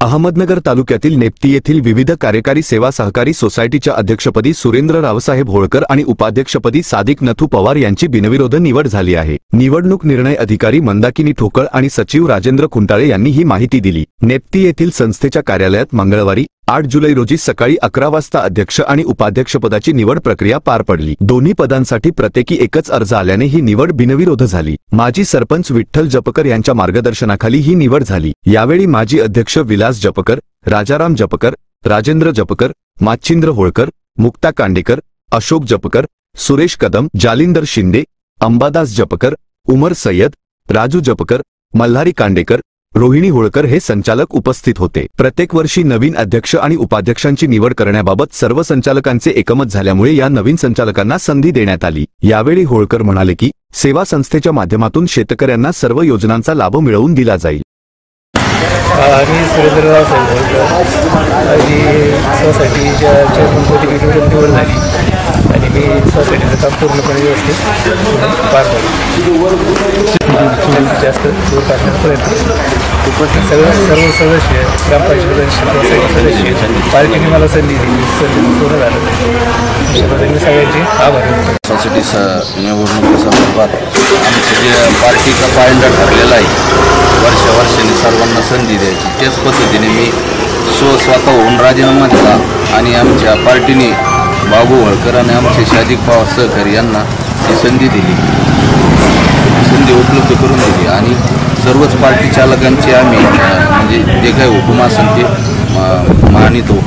अहमदनगर तालुक्यातील नेप्ती येथील विविध कार्यकारी सेवा सहकारी सोसायटीच्या अध्यक्षपदी सुरेंद्र रावसाहेब होळकर आणि उपाध्यक्षपदी सादिक नथू पवार यांची बिनविरोध निवड झाली आहे। निवडणूक निर्णय अधिकारी मंदाकिनी ठोकळ आणि सचिव राजेंद्र खुंटाळे यांनी ही माहिती दिली। नेप्ती येथील संस्थेच्या कार्यालयात मंगळवारी 8 जुलै रोजी सकाळी 11 वाजता अध्यक्ष आणि उपाध्यक्षपदाची निवड प्रक्रिया पार पडली। दोन्ही पदांसाठी प्रत्येकी एकच अर्ज आल्याने ही निवड बिनविरोध झाली। माजी सरपंच विठ्ठल जपकर यांच्या मार्गदर्शनाखाली ही निवड झाली। यावेळी माजी अध्यक्ष विलास जपकर, राजाराम जपकर, राजेंद्र जपकर, माच्छिंद्र होळकर, मुक्ता कांडेकर, अशोक जपकर, सुरेश कदम, जालिंदर शिंदे, अंबादास जपकर, उमर सय्यद, राजू जपकर, मल्हारी कांडेकर, रोहिणी होळकर हे संचालक उपस्थित होते। प्रत्येक वर्षी नवीन अध्यक्ष आणि उपाध्यक्षांची निवड करण्याबाबत सर्व संचालकांचे एकमत झाल्यामुळे या नवीन संचालकांना संधी देण्यात आली। यावेळी होळकर म्हणाले की सेवा संस्थेच्या माध्यमातून शेतकऱ्यांना सर्व योजनांचा लाभ मिळवून दिला जाईल। मी सुरेंद्र रावसाहेब होळकर आणि सोसायटीच्या चेअरमनपदी निवड झाली आणि मी सोसायटीचं काम पूर्णपणे व्यवस्थित पार पाडलं। जास्त दूर काढण्यापर्यंत सर्व सदस्य, ग्रामपंचायत सदस्य, पार्टीने मला संधी दिली, संधी पूर्ण झालं त्याबद्दल मी सगळ्यांचे आभार। सोसायटी निवडणुकीसंदर्भात आमचं जे पार्टीचा पायंडा ठरलेला आहे, वर्षावर्षांनी सर्वांना संधी द्यायची, त्याच पद्धतीने मी स्वतः होऊन राजीनामा दिला आणि आमच्या पार्टीने बाबू होळकर आणि आमचे सादिक पवार सहकारी यांना ही संधी दिली, संधी उपलब्ध करून दिली आणि सर्वच पार्टी चालकांची आम्ही म्हणजे जे काही हुकूम असेल ते मानितो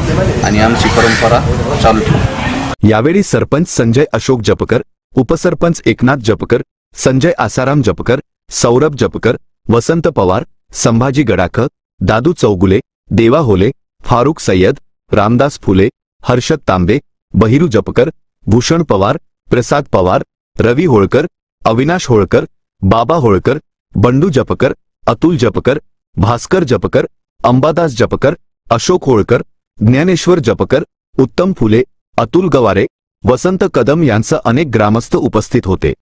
आणि आमची परंपरा चालू ठेवू। यावेळी सरपंच संजय अशोक जपकर, उपसरपंच एकनाथ जपकर, संजय आसाराम जपकर, सौरभ जपकर, वसंत पवार, संभाजी गडाख, दादू चौगुले, देवा होले, फारुख सय्यद, रामदास फुले, हर्षद तांबे, बहिरू जपकर, भूषण पवार, प्रसाद पवार, रवी होळकर, अविनाश होळकर, बाबा होळकर, बंडू जपकर, अतुल जपकर, भास्कर जपकर, अंबादास जपकर, अशोक होळकर, ज्ञानेश्वर जपकर, उत्तम फुले, अतुल गवारे, वसंत कदम यांसह अनेक ग्रामस्थ उपस्थित होते।